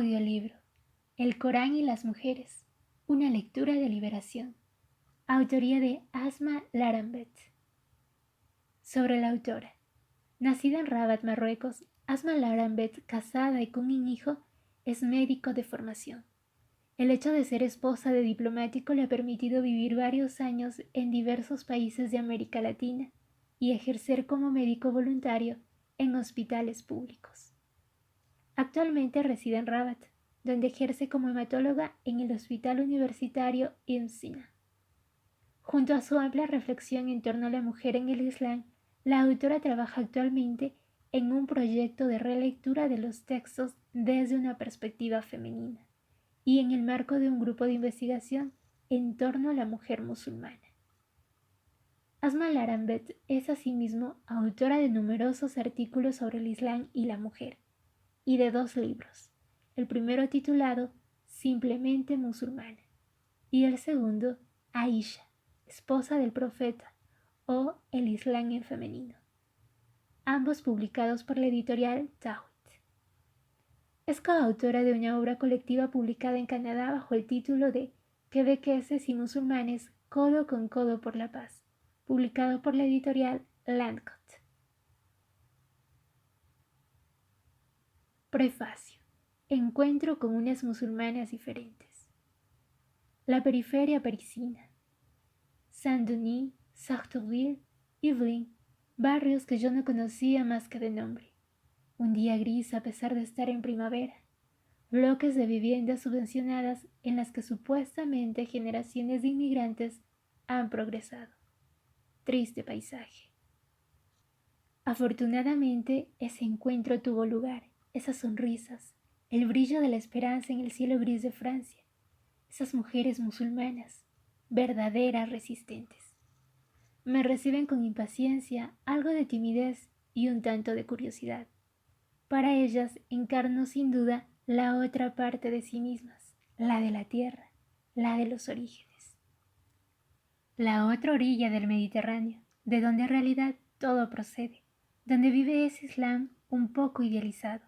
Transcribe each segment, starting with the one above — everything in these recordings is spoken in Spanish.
Audiolibro: El Corán y las mujeres, una lectura de liberación. Autoría de Asma Larambet. Sobre la autora. Nacida en Rabat, Marruecos, Asma Larambet, casada y con un hijo, es médico de formación. El hecho de ser esposa de diplomático le ha permitido vivir varios años en diversos países de América Latina y ejercer como médico voluntario en hospitales públicos. Actualmente reside en Rabat, donde ejerce como hematóloga en el Hospital Universitario Ibn Sina. Junto a su amplia reflexión en torno a la mujer en el Islam, la autora trabaja actualmente en un proyecto de relectura de los textos desde una perspectiva femenina y en el marco de un grupo de investigación en torno a la mujer musulmana. Asma Larambet es asimismo autora de numerosos artículos sobre el Islam y la mujer, y de 2 libros, el primero titulado Simplemente musulmana y el segundo Aisha, esposa del profeta, o El Islam en femenino, ambos publicados por la editorial Tawhid. Es coautora de una obra colectiva publicada en Canadá bajo el título de Quebequeses y musulmanes codo con codo por la paz, publicado por la editorial Landcott. Prefacio. Encuentro con unas musulmanas diferentes. La periferia parisina. Saint-Denis, Sartrouville, Yvelines, barrios que yo no conocía más que de nombre. Un día gris a pesar de estar en primavera. Bloques de viviendas subvencionadas en las que supuestamente generaciones de inmigrantes han progresado. Triste paisaje. Afortunadamente, ese encuentro tuvo lugar, esas sonrisas, el brillo de la esperanza en el cielo gris de Francia, esas mujeres musulmanas, verdaderas resistentes. Me reciben con impaciencia, algo de timidez y un tanto de curiosidad. Para ellas encarno sin duda la otra parte de sí mismas, la de la tierra, la de los orígenes. La otra orilla del Mediterráneo, de donde en realidad todo procede, donde vive ese Islam un poco idealizado,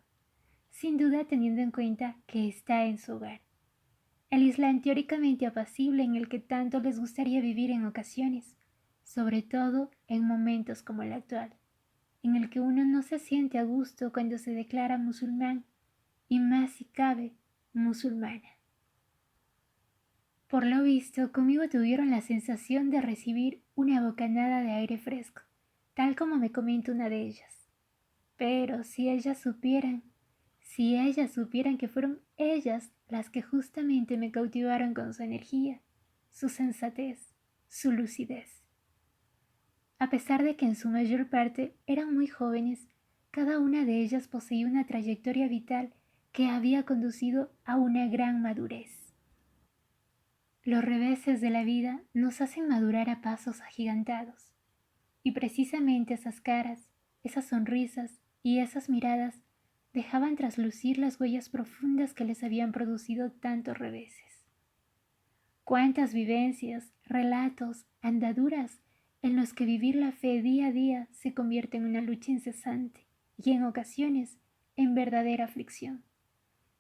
sin duda teniendo en cuenta que está en su hogar. El Islam teóricamente apacible en el que tanto les gustaría vivir en ocasiones, sobre todo en momentos como el actual, en el que uno no se siente a gusto cuando se declara musulmán, y más si cabe, musulmana. Por lo visto, conmigo tuvieron la sensación de recibir una bocanada de aire fresco, tal como me comenta una de ellas. Pero si ellas supieran que fueron ellas las que justamente me cautivaron con su energía, su sensatez, su lucidez. A pesar de que en su mayor parte eran muy jóvenes, cada una de ellas poseía una trayectoria vital que había conducido a una gran madurez. Los reveses de la vida nos hacen madurar a pasos agigantados, y precisamente esas caras, esas sonrisas y esas miradas dejaban traslucir las huellas profundas que les habían producido tantos reveses. Cuántas vivencias, relatos, andaduras en los que vivir la fe día a día se convierte en una lucha incesante y en ocasiones en verdadera aflicción.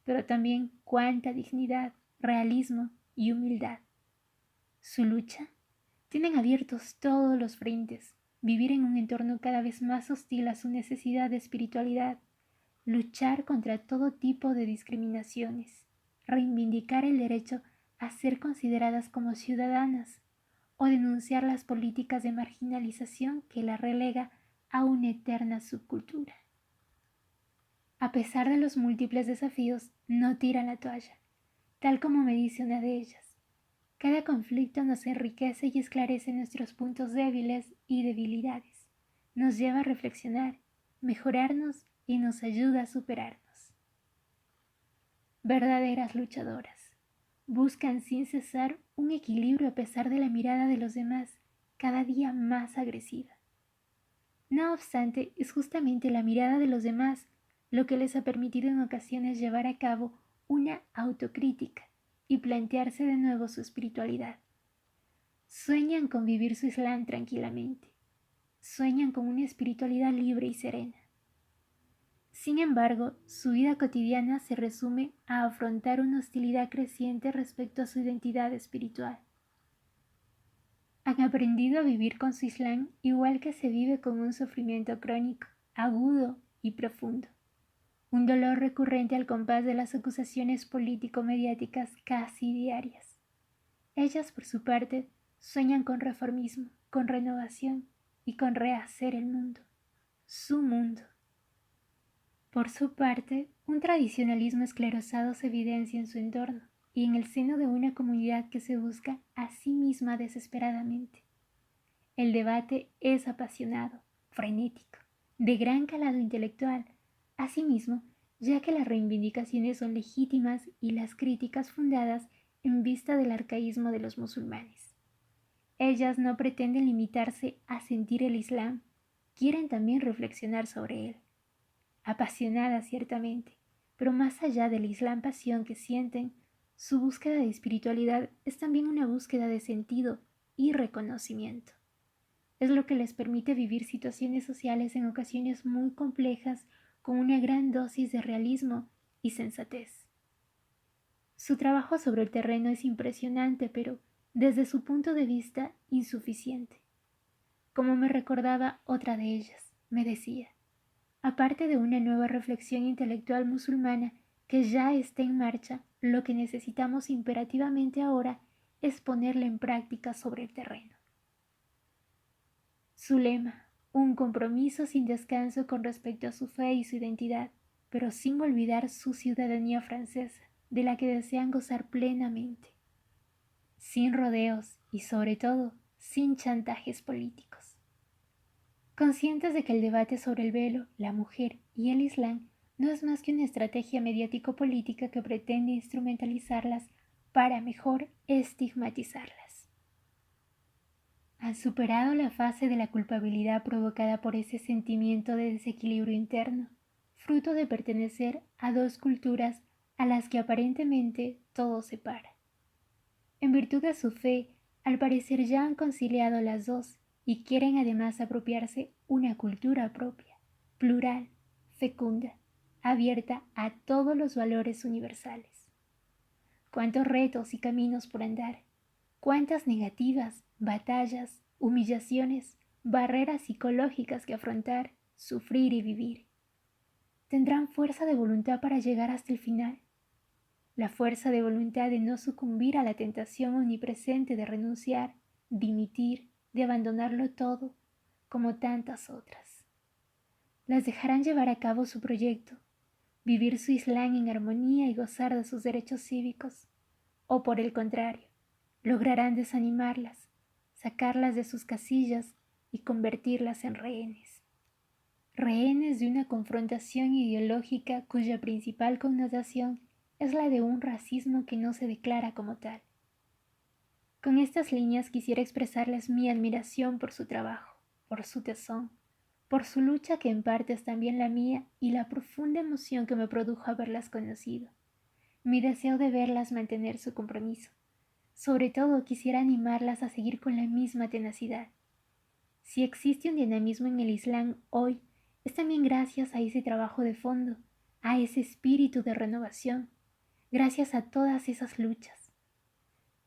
Pero también cuánta dignidad, realismo y humildad. Su lucha. Tienen abiertos todos los frentes, vivir en un entorno cada vez más hostil a su necesidad de espiritualidad, luchar contra todo tipo de discriminaciones, reivindicar el derecho a ser consideradas como ciudadanas o denunciar las políticas de marginalización que la relega a una eterna subcultura. A pesar de los múltiples desafíos, no tiran la toalla, tal como me dice una de ellas. Cada conflicto nos enriquece y esclarece nuestros puntos débiles y debilidades, nos lleva a reflexionar, mejorarnos y nos ayuda a superarnos. Verdaderas luchadoras, buscan sin cesar un equilibrio a pesar de la mirada de los demás, cada día más agresiva. No obstante, es justamente la mirada de los demás lo que les ha permitido en ocasiones llevar a cabo una autocrítica y plantearse de nuevo su espiritualidad. Sueñan con vivir su Islam tranquilamente. Sueñan con una espiritualidad libre y serena. Sin embargo, su vida cotidiana se resume a afrontar una hostilidad creciente respecto a su identidad espiritual. Han aprendido a vivir con su Islam igual que se vive con un sufrimiento crónico, agudo y profundo. Un dolor recurrente al compás de las acusaciones político-mediáticas casi diarias. Ellas, por su parte, sueñan con reformismo, con renovación y con rehacer el mundo, su mundo. Por su parte, un tradicionalismo esclerosado se evidencia en su entorno y en el seno de una comunidad que se busca a sí misma desesperadamente. El debate es apasionado, frenético, de gran calado intelectual, asimismo, ya que las reivindicaciones son legítimas y las críticas fundadas en vista del arcaísmo de los musulmanes. Ellas no pretenden limitarse a sentir el Islam, quieren también reflexionar sobre él. Apasionadas ciertamente, pero más allá del Islam pasión que sienten, su búsqueda de espiritualidad es también una búsqueda de sentido y reconocimiento. Es lo que les permite vivir situaciones sociales en ocasiones muy complejas con una gran dosis de realismo y sensatez. Su trabajo sobre el terreno es impresionante, pero desde su punto de vista insuficiente. Como me recordaba otra de ellas, me decía, aparte de una nueva reflexión intelectual musulmana que ya está en marcha, lo que necesitamos imperativamente ahora es ponerla en práctica sobre el terreno. Su lema, un compromiso sin descanso con respecto a su fe y su identidad, pero sin olvidar su ciudadanía francesa, de la que desean gozar plenamente, sin rodeos y sobre todo sin chantajes políticos. Conscientes de que el debate sobre el velo, la mujer y el Islam no es más que una estrategia mediático-política que pretende instrumentalizarlas para mejor estigmatizarlas. Han superado la fase de la culpabilidad provocada por ese sentimiento de desequilibrio interno, fruto de pertenecer a dos culturas a las que aparentemente todo separa. En virtud de su fe, al parecer ya han conciliado las dos y quieren además apropiarse una cultura propia, plural, fecunda, abierta a todos los valores universales. Cuántos retos y caminos por andar, cuántas negativas, batallas, humillaciones, barreras psicológicas que afrontar, sufrir y vivir. ¿Tendrán fuerza de voluntad para llegar hasta el final? La fuerza de voluntad de no sucumbir a la tentación omnipresente de renunciar, dimitir, de abandonarlo todo, como tantas otras. Las dejarán llevar a cabo su proyecto, vivir su Islam en armonía y gozar de sus derechos cívicos, o por el contrario, lograrán desanimarlas, sacarlas de sus casillas y convertirlas en rehenes. Rehenes de una confrontación ideológica cuya principal connotación es la de un racismo que no se declara como tal. Con estas líneas quisiera expresarles mi admiración por su trabajo, por su tesón, por su lucha que en parte es también la mía y la profunda emoción que me produjo haberlas conocido, mi deseo de verlas mantener su compromiso. Sobre todo quisiera animarlas a seguir con la misma tenacidad. Si existe un dinamismo en el Islam hoy, es también gracias a ese trabajo de fondo, a ese espíritu de renovación, gracias a todas esas luchas.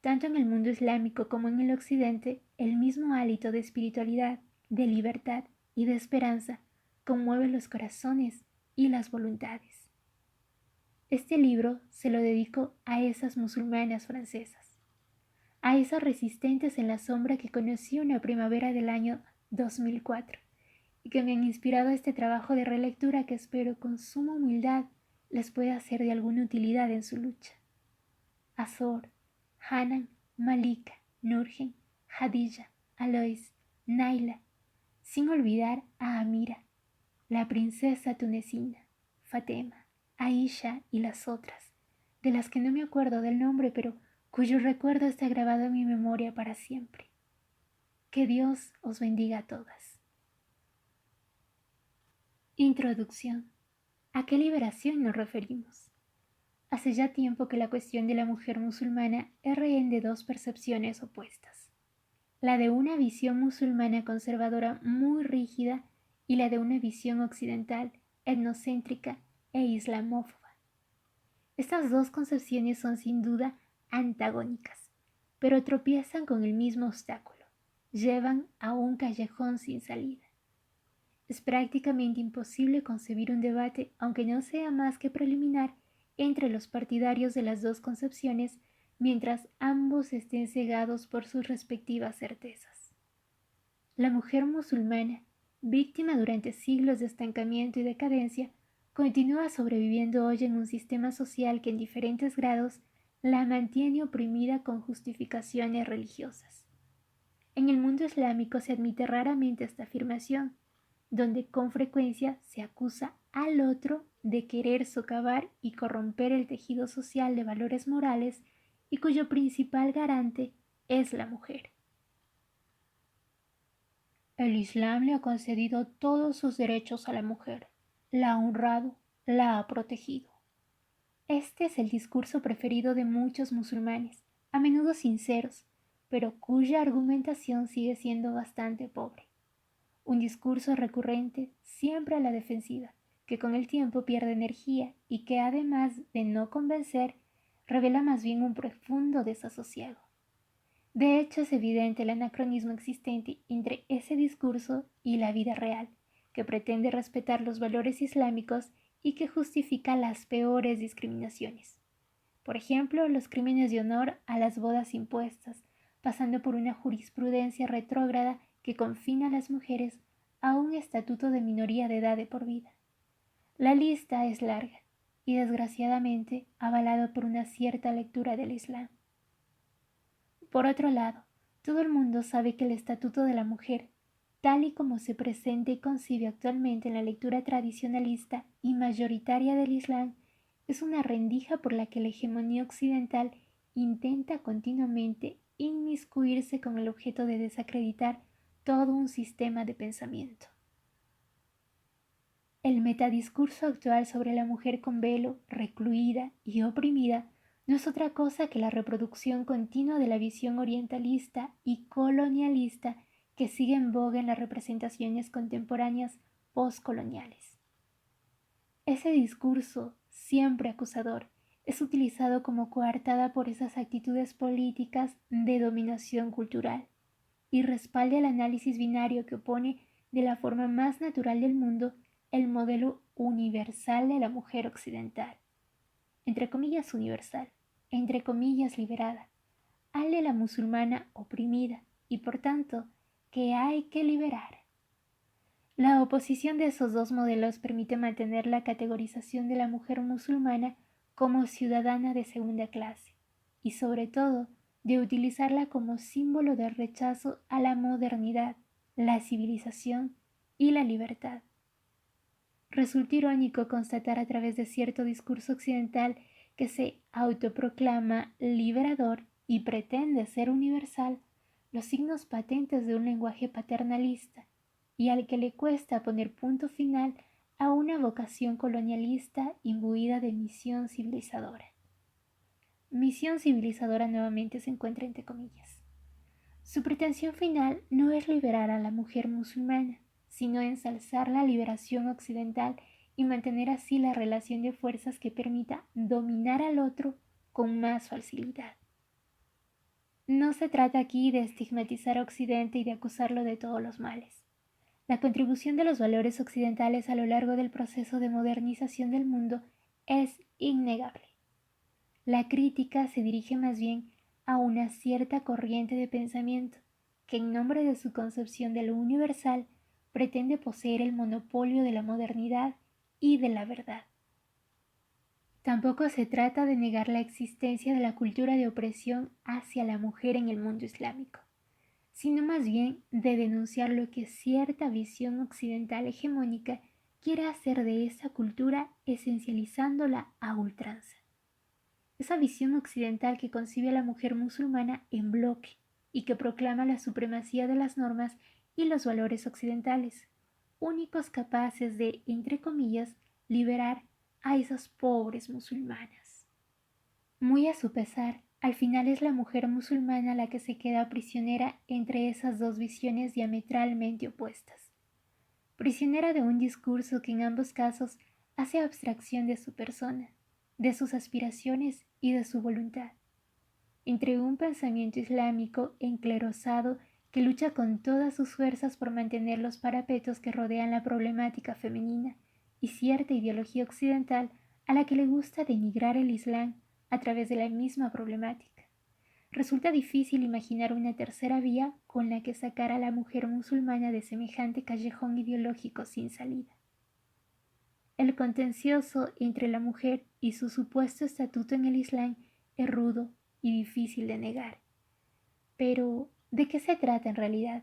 Tanto en el mundo islámico como en el occidente, el mismo hálito de espiritualidad, de libertad y de esperanza conmueve los corazones y las voluntades. Este libro se lo dedico a esas musulmanas francesas, a esas resistentes en la sombra que conocí una primavera del año 2004 y que me han inspirado a este trabajo de relectura que espero con suma humildad les pueda ser de alguna utilidad en su lucha. Azor, Hanan, Malika, Nurgen, Hadija, Alois, Naila, sin olvidar a Amira, la princesa tunecina, Fatema, Aisha y las otras, de las que no me acuerdo del nombre, pero cuyo recuerdo está grabado en mi memoria para siempre. Que Dios os bendiga a todas. Introducción. ¿A qué liberación nos referimos? Hace ya tiempo que la cuestión de la mujer musulmana es rehén de dos percepciones opuestas, la de una visión musulmana conservadora muy rígida y la de una visión occidental etnocéntrica e islamófoba. Estas dos concepciones son sin duda antagónicas, pero tropiezan con el mismo obstáculo, llevan a un callejón sin salida. Es prácticamente imposible concebir un debate, aunque no sea más que preliminar, entre los partidarios de las dos concepciones, mientras ambos estén cegados por sus respectivas certezas. La mujer musulmana, víctima durante siglos de estancamiento y decadencia, continúa sobreviviendo hoy en un sistema social que en diferentes grados la mantiene oprimida con justificaciones religiosas. En el mundo islámico se admite raramente esta afirmación, donde con frecuencia se acusa al otro de querer socavar y corromper el tejido social de valores morales y cuyo principal garante es la mujer. El Islam le ha concedido todos sus derechos a la mujer, la ha honrado, la ha protegido. Este es el discurso preferido de muchos musulmanes, a menudo sinceros, pero cuya argumentación sigue siendo bastante pobre. Un discurso recurrente, siempre a la defensiva, que con el tiempo pierde energía y que además de no convencer, revela más bien un profundo desasosiego. De hecho, es evidente el anacronismo existente entre ese discurso y la vida real, que pretende respetar los valores islámicos y que justifica las peores discriminaciones. Por ejemplo, los crímenes de honor a las bodas impuestas, pasando por una jurisprudencia retrógrada que confina a las mujeres a un estatuto de minoría de edad de por vida. La lista es larga y desgraciadamente avalada por una cierta lectura del Islam. Por otro lado, todo el mundo sabe que el estatuto de la mujer, tal y como se presenta y concibe actualmente en la lectura tradicionalista y mayoritaria del Islam, es una rendija por la que la hegemonía occidental intenta continuamente inmiscuirse con el objeto de desacreditar todo un sistema de pensamiento. El metadiscurso actual sobre la mujer con velo, recluida y oprimida, no es otra cosa que la reproducción continua de la visión orientalista y colonialista que sigue en boga en las representaciones contemporáneas postcoloniales. Ese discurso, siempre acusador, es utilizado como coartada por esas actitudes políticas de dominación cultural y respalda el análisis binario que opone de la forma más natural del mundo el modelo universal de la mujer occidental, entre comillas universal, entre comillas liberada, al de la musulmana oprimida y por tanto que hay que liberar. La oposición de esos dos modelos permite mantener la categorización de la mujer musulmana como ciudadana de segunda clase y sobre todo de utilizarla como símbolo de rechazo a la modernidad, la civilización y la libertad. Resulta irónico constatar a través de cierto discurso occidental que se autoproclama liberador y pretende ser universal los signos patentes de un lenguaje paternalista y al que le cuesta poner punto final a una vocación colonialista imbuida de misión civilizadora. Misión civilizadora nuevamente se encuentra entre comillas. Su pretensión final no es liberar a la mujer musulmana, sino ensalzar la liberación occidental y mantener así la relación de fuerzas que permita dominar al otro con más facilidad. No se trata aquí de estigmatizar a Occidente y de acusarlo de todos los males. La contribución de los valores occidentales a lo largo del proceso de modernización del mundo es innegable. La crítica se dirige más bien a una cierta corriente de pensamiento que en nombre de su concepción de lo universal pretende poseer el monopolio de la modernidad y de la verdad. Tampoco se trata de negar la existencia de la cultura de opresión hacia la mujer en el mundo islámico, sino más bien de denunciar lo que cierta visión occidental hegemónica quiere hacer de esa cultura esencializándola a ultranza. Esa visión occidental que concibe a la mujer musulmana en bloque y que proclama la supremacía de las normas y los valores occidentales, únicos capaces de, entre comillas, liberar a esas pobres musulmanas. Muy a su pesar, al final es la mujer musulmana la que se queda prisionera entre esas dos visiones diametralmente opuestas. prisionera de un discurso que en ambos casos hace abstracción de su persona, de sus aspiraciones y de su voluntad. Entre un pensamiento islámico enclerosado que lucha con todas sus fuerzas por mantener los parapetos que rodean la problemática femenina y cierta ideología occidental a la que le gusta denigrar el Islam a través de la misma problemática. Resulta difícil imaginar una tercera vía con la que sacar a la mujer musulmana de semejante callejón ideológico sin salida. El contencioso entre la mujer y su supuesto estatuto en el Islam es rudo y difícil de negar. Pero, ¿de qué se trata en realidad?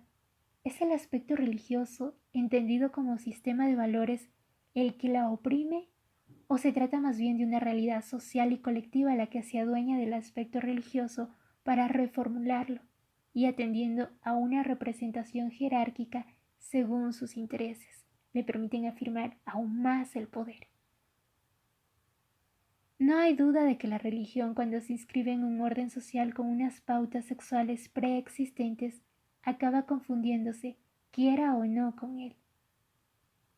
¿Es el aspecto religioso, entendido como sistema de valores, el que la oprime? ¿O se trata más bien de una realidad social y colectiva la que se adueña del aspecto religioso para reformularlo y atendiendo a una representación jerárquica según sus intereses, le permiten afirmar aún más el poder? No hay duda de que la religión, cuando se inscribe en un orden social con unas pautas sexuales preexistentes, acaba confundiéndose, quiera o no, con él.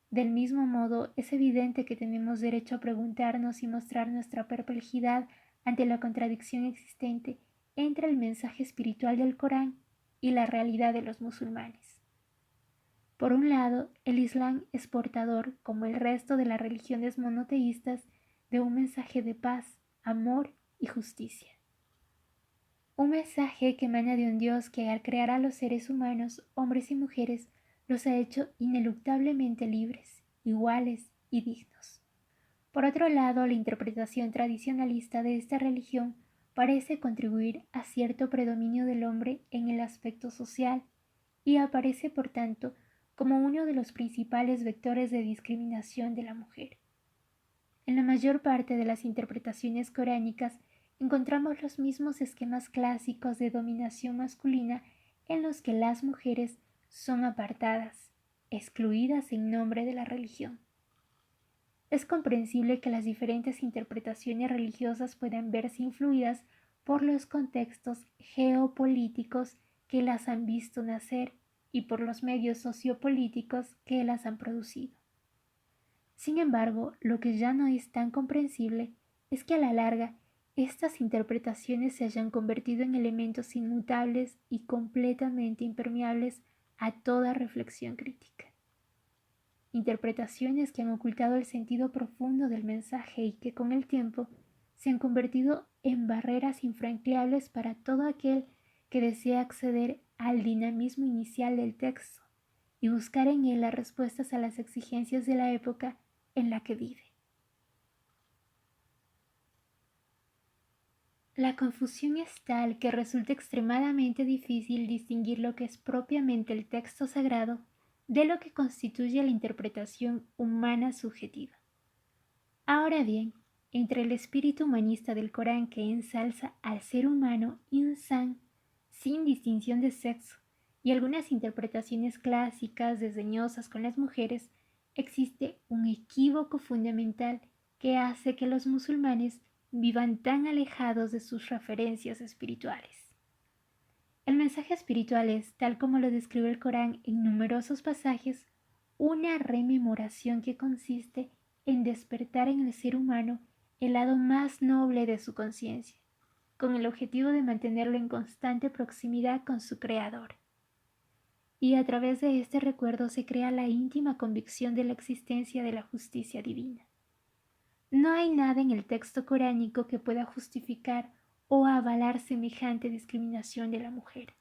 Del mismo modo, es evidente que tenemos derecho a preguntarnos y mostrar nuestra perplejidad ante la contradicción existente entre el mensaje espiritual del Corán y la realidad de los musulmanes. Por un lado, el Islam es portador, como el resto de las religiones monoteístas, de un mensaje de paz, amor y justicia. Un mensaje que emana de un Dios que al crear a los seres humanos, hombres y mujeres, los ha hecho ineluctablemente libres, iguales y dignos. Por otro lado, la interpretación tradicionalista de esta religión parece contribuir a cierto predominio del hombre en el aspecto social y aparece, por tanto, como uno de los principales vectores de discriminación de la mujer. En la mayor parte de las interpretaciones coránicas encontramos los mismos esquemas clásicos de dominación masculina en los que las mujeres son apartadas, excluidas en nombre de la religión. Es comprensible que las diferentes interpretaciones religiosas puedan verse influidas por los contextos geopolíticos que las han visto nacer y por los medios sociopolíticos que las han producido. Sin embargo, lo que ya no es tan comprensible es que a la larga estas interpretaciones se hayan convertido en elementos inmutables y completamente impermeables a toda reflexión crítica. Interpretaciones que han ocultado el sentido profundo del mensaje y que con el tiempo se han convertido en barreras infranqueables para todo aquel que desea acceder al dinamismo inicial del texto y buscar en él las respuestas a las exigencias de la época en la que vive. La confusión es tal que resulta extremadamente difícil distinguir lo que es propiamente el texto sagrado de lo que constituye la interpretación humana subjetiva. Ahora bien, entre el espíritu humanista del Corán que ensalza al ser humano insan sin distinción de sexo y algunas interpretaciones clásicas desdeñosas con las mujeres, existe un equívoco fundamental que hace que los musulmanes vivan tan alejados de sus referencias espirituales. El mensaje espiritual es, tal como lo describe el Corán en numerosos pasajes, una rememoración que consiste en despertar en el ser humano el lado más noble de su conciencia, con el objetivo de mantenerlo en constante proximidad con su Creador. Y a través de este recuerdo se crea la íntima convicción de la existencia de la justicia divina. No hay nada en el texto coránico que pueda justificar o avalar semejante discriminación de la mujer.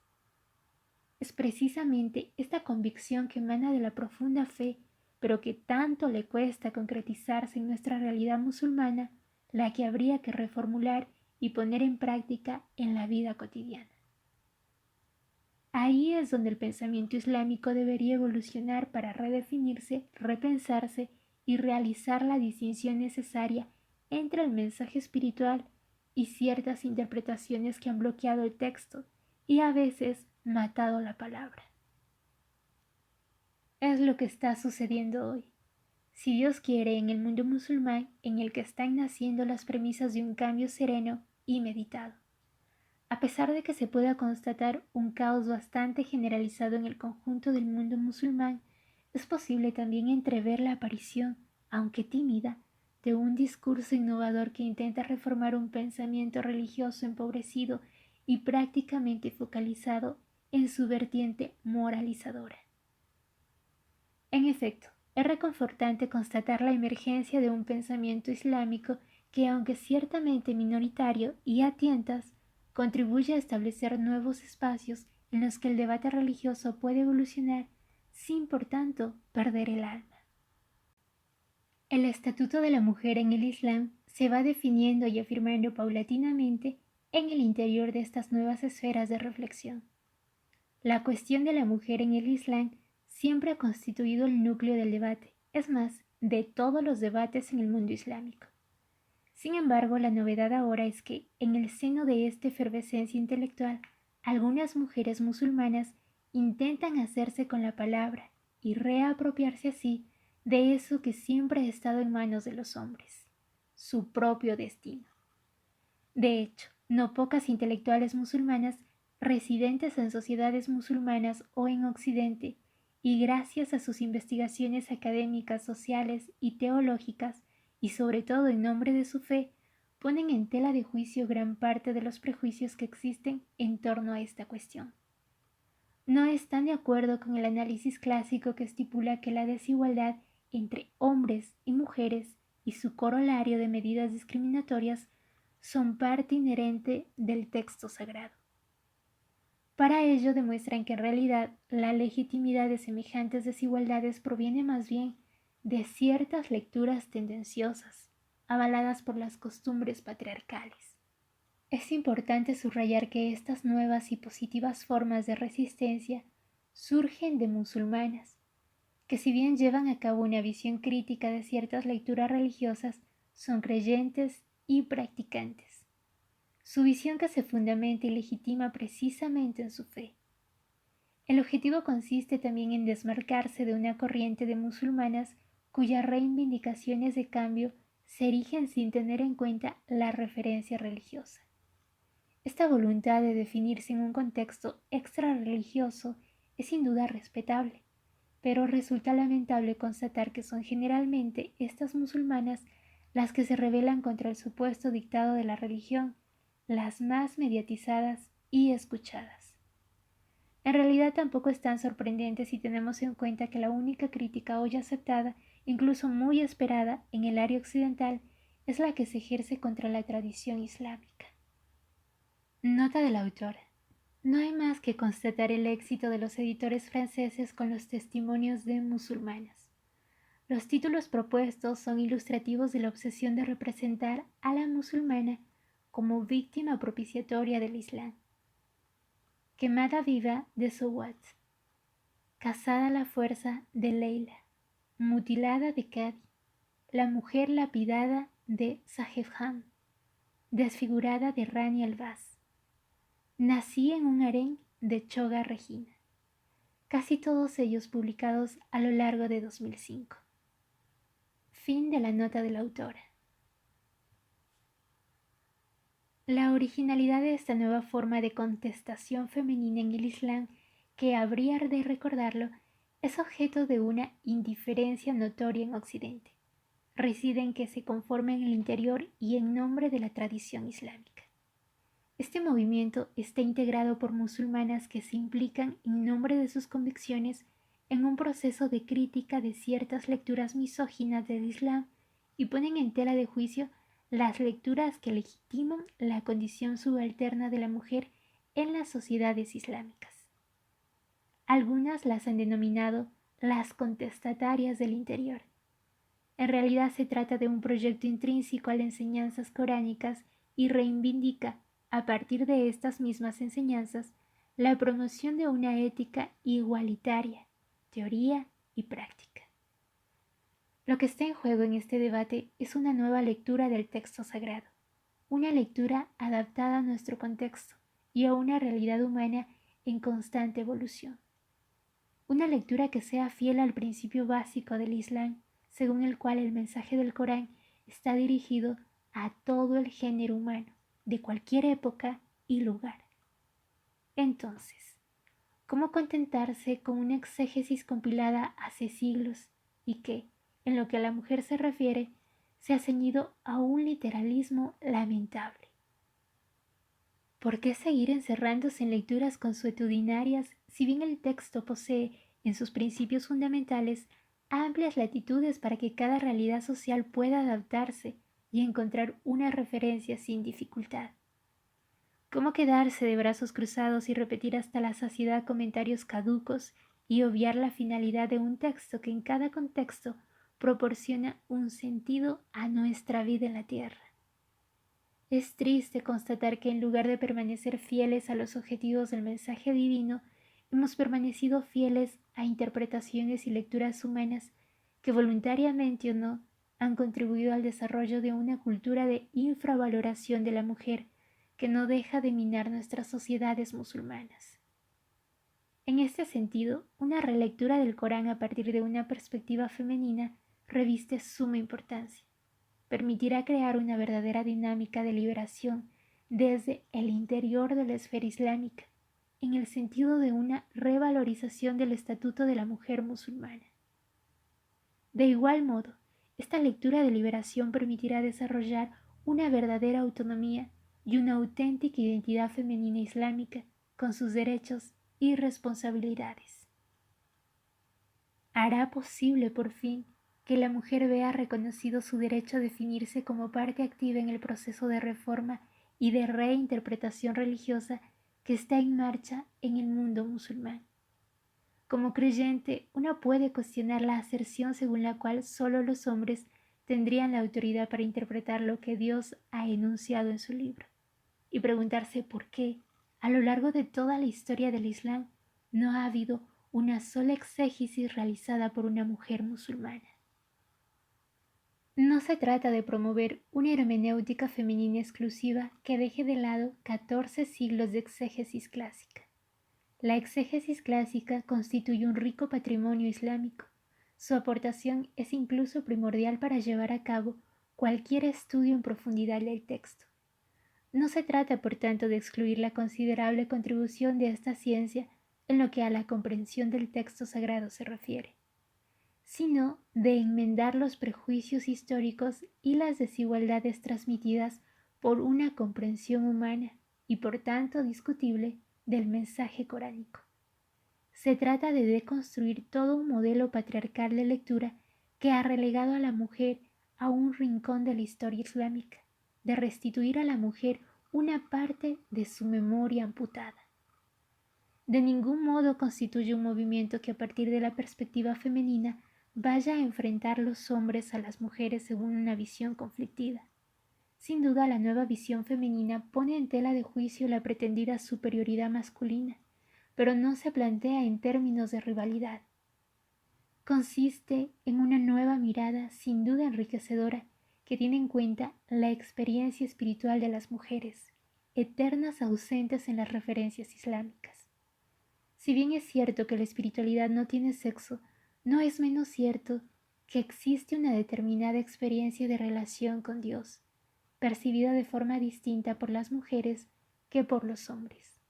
Es precisamente esta convicción que emana de la profunda fe, pero que tanto le cuesta concretizarse en nuestra realidad musulmana, la que habría que reformular y poner en práctica en la vida cotidiana. Ahí es donde el pensamiento islámico debería evolucionar para redefinirse, repensarse y realizar la distinción necesaria entre el mensaje espiritual y ciertas interpretaciones que han bloqueado el texto y a veces matado la palabra. Es lo que está sucediendo hoy. Si Dios quiere, en el mundo musulmán en el que están naciendo las premisas de un cambio sereno y meditado. A pesar de que se pueda constatar un caos bastante generalizado en el conjunto del mundo musulmán, es posible también entrever la aparición, aunque tímida, de un discurso innovador que intenta reformar un pensamiento religioso empobrecido y prácticamente focalizado en su vertiente moralizadora. En efecto, es reconfortante constatar la emergencia de un pensamiento islámico que, aunque ciertamente minoritario y a tientas, contribuye a establecer nuevos espacios en los que el debate religioso puede evolucionar sin, por tanto, perder el alma. El estatuto de la mujer en el Islam se va definiendo y afirmando paulatinamente en el interior de estas nuevas esferas de reflexión. La cuestión de la mujer en el Islam siempre ha constituido el núcleo del debate, es más, de todos los debates en el mundo islámico. Sin embargo, la novedad ahora es que, en el seno de esta efervescencia intelectual, algunas mujeres musulmanas intentan hacerse con la palabra y reapropiarse así de eso que siempre ha estado en manos de los hombres, su propio destino. De hecho, no pocas intelectuales musulmanas residentes en sociedades musulmanas o en Occidente, y gracias a sus investigaciones académicas, sociales y teológicas, y sobre todo en nombre de su fe, ponen en tela de juicio gran parte de los prejuicios que existen en torno a esta cuestión. No están de acuerdo con el análisis clásico que estipula que la desigualdad entre hombres y mujeres y su corolario de medidas discriminatorias son parte inherente del texto sagrado. Para ello demuestran que en realidad la legitimidad de semejantes desigualdades proviene más bien de ciertas lecturas tendenciosas, avaladas por las costumbres patriarcales. Es importante subrayar que estas nuevas y positivas formas de resistencia surgen de musulmanas, que si bien llevan a cabo una visión crítica de ciertas lecturas religiosas, son creyentes y practicantes. Su visión que se fundamenta y legitima precisamente en su fe. El objetivo consiste también en desmarcarse de una corriente de musulmanas cuyas reivindicaciones de cambio se erigen sin tener en cuenta la referencia religiosa. Esta voluntad de definirse en un contexto extrarreligioso es sin duda respetable, pero resulta lamentable constatar que son generalmente estas musulmanas las que se rebelan contra el supuesto dictado de la religión, las más mediatizadas y escuchadas. En realidad tampoco es tan sorprendente si tenemos en cuenta que la única crítica hoy aceptada, incluso muy esperada en el área occidental, es la que se ejerce contra la tradición islámica. Nota de la autora. No hay más que constatar el éxito de los editores franceses con los testimonios de musulmanas. Los títulos propuestos son ilustrativos de la obsesión de representar a la musulmana como víctima propiciatoria del Islam. Quemada viva de Sowat, casada a la fuerza de Leila, mutilada de Cadi, la mujer lapidada de Sahefhan, desfigurada de Rani Albaz. Nací en un harén de Choga Regina, casi todos ellos publicados a lo largo de 2005. Fin de la nota de la autora. La originalidad de esta nueva forma de contestación femenina en el Islam, que habría de recordarlo, es objeto de una indiferencia notoria en Occidente. Reside en que se conforma en el interior y en nombre de la tradición islámica. Este movimiento está integrado por musulmanas que se implican en nombre de sus convicciones en un proceso de crítica de ciertas lecturas misóginas del Islam y ponen en tela de juicio las lecturas que legitiman la condición subalterna de la mujer en las sociedades islámicas. Algunas las han denominado las contestatarias del interior. En realidad se trata de un proyecto intrínseco a las enseñanzas coránicas y reivindica, a partir de estas mismas enseñanzas, la promoción de una ética igualitaria, teoría y práctica. Lo que está en juego en este debate es una nueva lectura del texto sagrado, una lectura adaptada a nuestro contexto y a una realidad humana en constante evolución. Una lectura que sea fiel al principio básico del Islam, según el cual el mensaje del Corán está dirigido a todo el género humano, de cualquier época y lugar. Entonces, cómo contentarse con una exégesis compilada hace siglos y que, en lo que a la mujer se refiere, se ha ceñido a un literalismo lamentable. ¿Por qué seguir encerrándose en lecturas consuetudinarias si bien el texto posee, en sus principios fundamentales, amplias latitudes para que cada realidad social pueda adaptarse y encontrar una referencia sin dificultad? ¿Cómo quedarse de brazos cruzados y repetir hasta la saciedad comentarios caducos y obviar la finalidad de un texto que en cada contexto proporciona un sentido a nuestra vida en la tierra? Es triste constatar que en lugar de permanecer fieles a los objetivos del mensaje divino, hemos permanecido fieles a interpretaciones y lecturas humanas que voluntariamente o no han contribuido al desarrollo de una cultura de infravaloración de la mujer que no deja de minar nuestras sociedades musulmanas. En este sentido, una relectura del Corán a partir de una perspectiva femenina reviste suma importancia. Permitirá crear una verdadera dinámica de liberación desde el interior de la esfera islámica, en el sentido de una revalorización del estatuto de la mujer musulmana. De igual modo, esta lectura de liberación permitirá desarrollar una verdadera autonomía y una auténtica identidad femenina islámica con sus derechos y responsabilidades. Hará posible por fin que la mujer vea reconocido su derecho a definirse como parte activa en el proceso de reforma y de reinterpretación religiosa que está en marcha en el mundo musulmán. Como creyente, uno puede cuestionar la aserción según la cual solo los hombres tendrían la autoridad para interpretar lo que Dios ha enunciado en su libro, y preguntarse por qué, a lo largo de toda la historia del Islam, no ha habido una sola exégesis realizada por una mujer musulmana. No se trata de promover una hermenéutica femenina exclusiva que deje de lado 14 siglos de exégesis clásica. La exégesis clásica constituye un rico patrimonio islámico. Su aportación es incluso primordial para llevar a cabo cualquier estudio en profundidad del texto. No se trata, por tanto, de excluir la considerable contribución de esta ciencia en lo que a la comprensión del texto sagrado se refiere, sino de enmendar los prejuicios históricos y las desigualdades transmitidas por una comprensión humana y por tanto discutible del mensaje coránico. Se trata de deconstruir todo un modelo patriarcal de lectura que ha relegado a la mujer a un rincón de la historia islámica, de restituir a la mujer una parte de su memoria amputada. De ningún modo constituye un movimiento que a partir de la perspectiva femenina vaya a enfrentar los hombres a las mujeres según una visión conflictiva. Sin duda, la nueva visión femenina pone en tela de juicio la pretendida superioridad masculina, pero no se plantea en términos de rivalidad. Consiste en una nueva mirada sin duda enriquecedora que tiene en cuenta la experiencia espiritual de las mujeres, eternas ausentes en las referencias islámicas. Si bien es cierto que la espiritualidad no tiene sexo, no es menos cierto que existe una determinada experiencia de relación con Dios, percibida de forma distinta por las mujeres que por los hombres.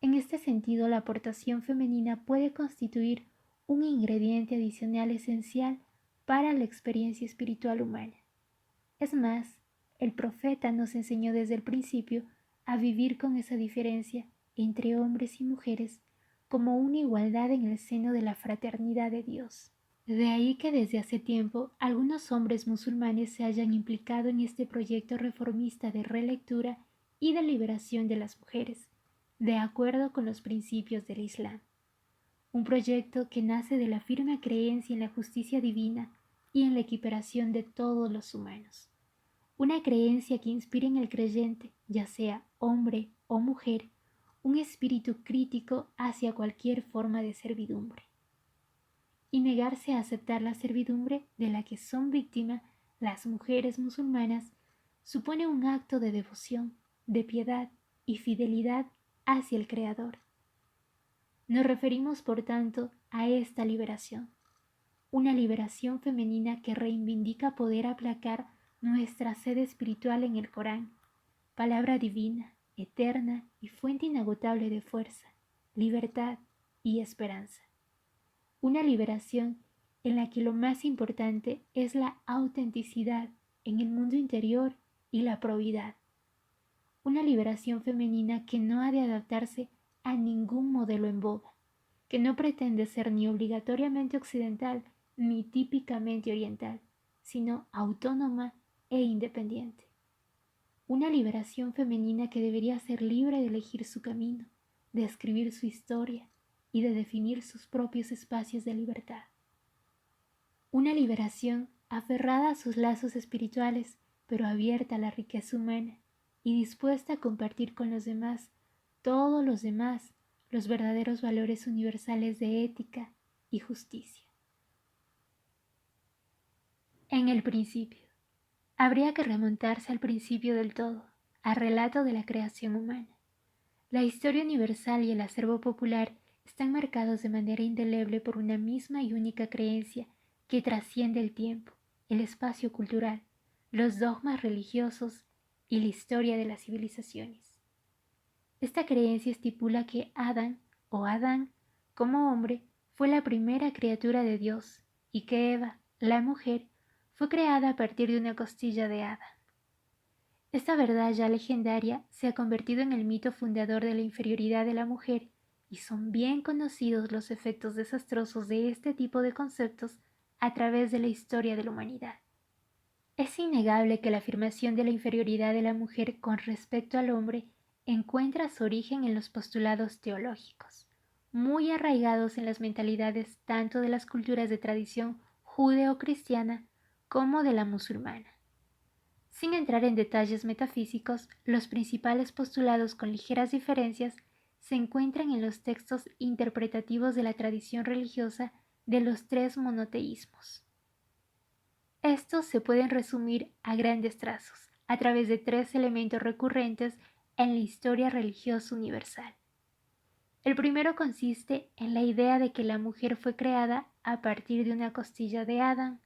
En este sentido, la aportación femenina puede constituir un ingrediente adicional esencial para la experiencia espiritual humana. Es más, el profeta nos enseñó desde el principio a vivir con esa diferencia entre hombres y mujeres como una igualdad en el seno de la fraternidad de Dios. De ahí que desde hace tiempo algunos hombres musulmanes se hayan implicado en este proyecto reformista de relectura y de liberación de las mujeres, de acuerdo con los principios del Islam. Un proyecto que nace de la firme creencia en la justicia divina y en la equiparación de todos los humanos. Una creencia que inspira en el creyente, ya sea hombre o mujer, un espíritu crítico hacia cualquier forma de servidumbre. Y negarse a aceptar la servidumbre de la que son víctimas las mujeres musulmanas supone un acto de devoción, de piedad y fidelidad hacia el Creador. Nos referimos, por tanto, a esta liberación, una liberación femenina que reivindica poder aplacar nuestra sed espiritual en el Corán, palabra divina, eterna y fuente inagotable de fuerza, libertad, y esperanza. Una liberación en la que lo más importante es la autenticidad en el mundo interior y la probidad. Una liberación femenina que no ha de adaptarse a ningún modelo en boga, que no pretende ser ni obligatoriamente occidental ni típicamente oriental, sino autónoma e independiente. Una liberación femenina que debería ser libre de elegir su camino, de escribir su historia y de definir sus propios espacios de libertad. Una liberación aferrada a sus lazos espirituales, pero abierta a la riqueza humana y dispuesta a compartir con los demás, todos los demás, los verdaderos valores universales de ética y justicia. En el principio, habría que remontarse al principio del todo, al relato de la creación humana. La historia universal y el acervo popular están marcados de manera indeleble por una misma y única creencia que trasciende el tiempo, el espacio cultural, los dogmas religiosos y la historia de las civilizaciones. Esta creencia estipula que Adán, o Adán, como hombre, fue la primera criatura de Dios y que Eva, la mujer, fue creada a partir de una costilla de Adán. Esta verdad ya legendaria se ha convertido en el mito fundador de la inferioridad de la mujer y son bien conocidos los efectos desastrosos de este tipo de conceptos a través de la historia de la humanidad. Es innegable que la afirmación de la inferioridad de la mujer con respecto al hombre encuentra su origen en los postulados teológicos, muy arraigados en las mentalidades tanto de las culturas de tradición judeo-cristiana como de la musulmana. Sin entrar en detalles metafísicos, los principales postulados con ligeras diferencias se encuentran en los textos interpretativos de la tradición religiosa de los tres monoteísmos. Estos se pueden resumir a grandes trazos, a través de tres elementos recurrentes en la historia religiosa universal. El primero consiste en la idea de que la mujer fue creada a partir de una costilla de Adán,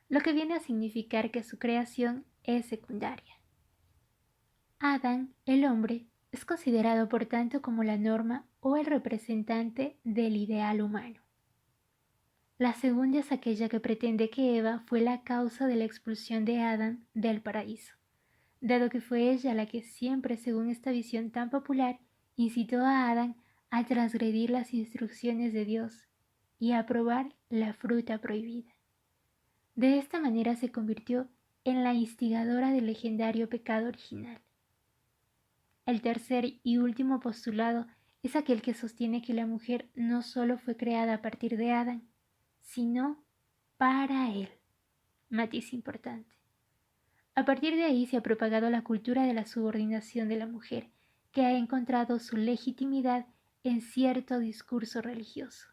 lo que viene a significar que su creación es secundaria. Adán, el hombre, es considerado por tanto como la norma o el representante del ideal humano. La segunda es aquella que pretende que Eva fue la causa de la expulsión de Adán del paraíso, dado que fue ella la que siempre, según esta visión tan popular, incitó a Adán a transgredir las instrucciones de Dios y a probar la fruta prohibida. De esta manera se convirtió en la instigadora del legendario pecado original. El tercer y último postulado es aquel que sostiene que la mujer no solo fue creada a partir de Adán, sino para él. Matiz importante. A partir de ahí se ha propagado la cultura de la subordinación de la mujer, que ha encontrado su legitimidad en cierto discurso religioso.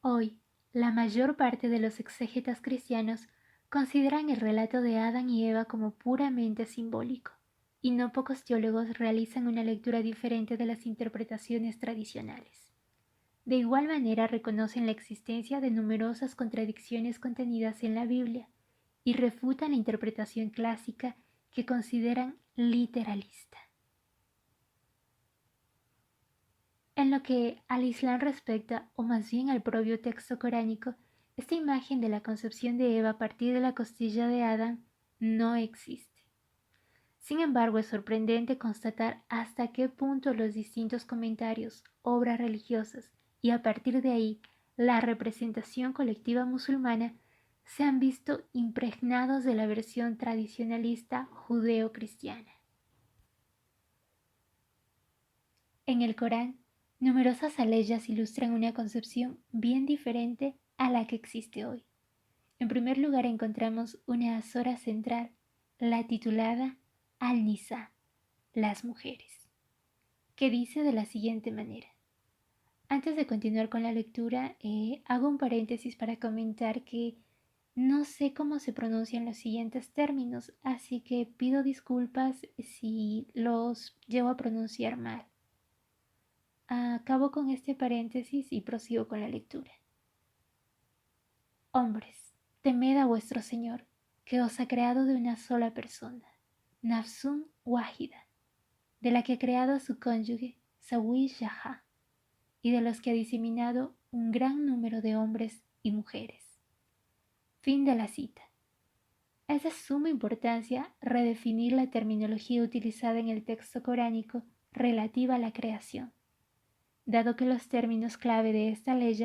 Hoy, la mayor parte de los exégetas cristianos consideran el relato de Adán y Eva como puramente simbólico, y no pocos teólogos realizan una lectura diferente de las interpretaciones tradicionales. De igual manera reconocen la existencia de numerosas contradicciones contenidas en la Biblia y refutan la interpretación clásica que consideran literalista. En lo que al Islam respecta, o más bien al propio texto coránico, esta imagen de la concepción de Eva a partir de la costilla de Adán no existe. Sin embargo, es sorprendente constatar hasta qué punto los distintos comentarios, obras religiosas y a partir de ahí la representación colectiva musulmana se han visto impregnados de la versión tradicionalista judeo-cristiana. En el Corán, numerosas aleyas ilustran una concepción bien diferente a la que existe hoy. En primer lugar encontramos una azora central, la titulada Al-Nisa, las mujeres, que dice de la siguiente manera. Antes de continuar con la lectura, hago un paréntesis para comentar que no sé cómo se pronuncian los siguientes términos, así que pido disculpas si los llevo a pronunciar mal. Acabo con este paréntesis y prosigo con la lectura. Hombres, temed a vuestro Señor, que os ha creado de una sola persona, Nafsun Wahida, de la que ha creado a su cónyuge, Zawijaha, y de los que ha diseminado un gran número de hombres y mujeres. Fin de la cita. Es de suma importancia redefinir la terminología utilizada en el texto coránico relativa a la creación, dado que los términos clave de esta ley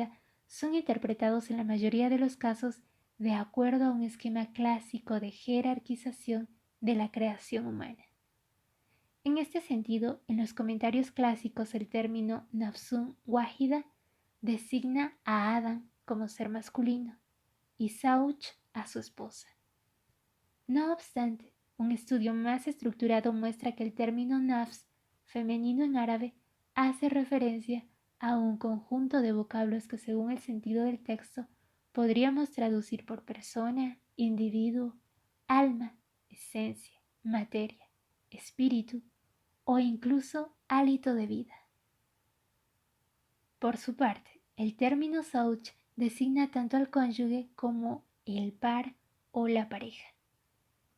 son interpretados en la mayoría de los casos de acuerdo a un esquema clásico de jerarquización de la creación humana. En este sentido, en los comentarios clásicos el término nafsun wahida designa a Adán como ser masculino y Zauch a su esposa. No obstante, un estudio más estructurado muestra que el término nafs, femenino en árabe, hace referencia a un conjunto de vocablos que según el sentido del texto podríamos traducir por persona, individuo, alma, esencia, materia, espíritu o incluso hálito de vida. Por su parte, el término zauj designa tanto al cónyuge como el par o la pareja.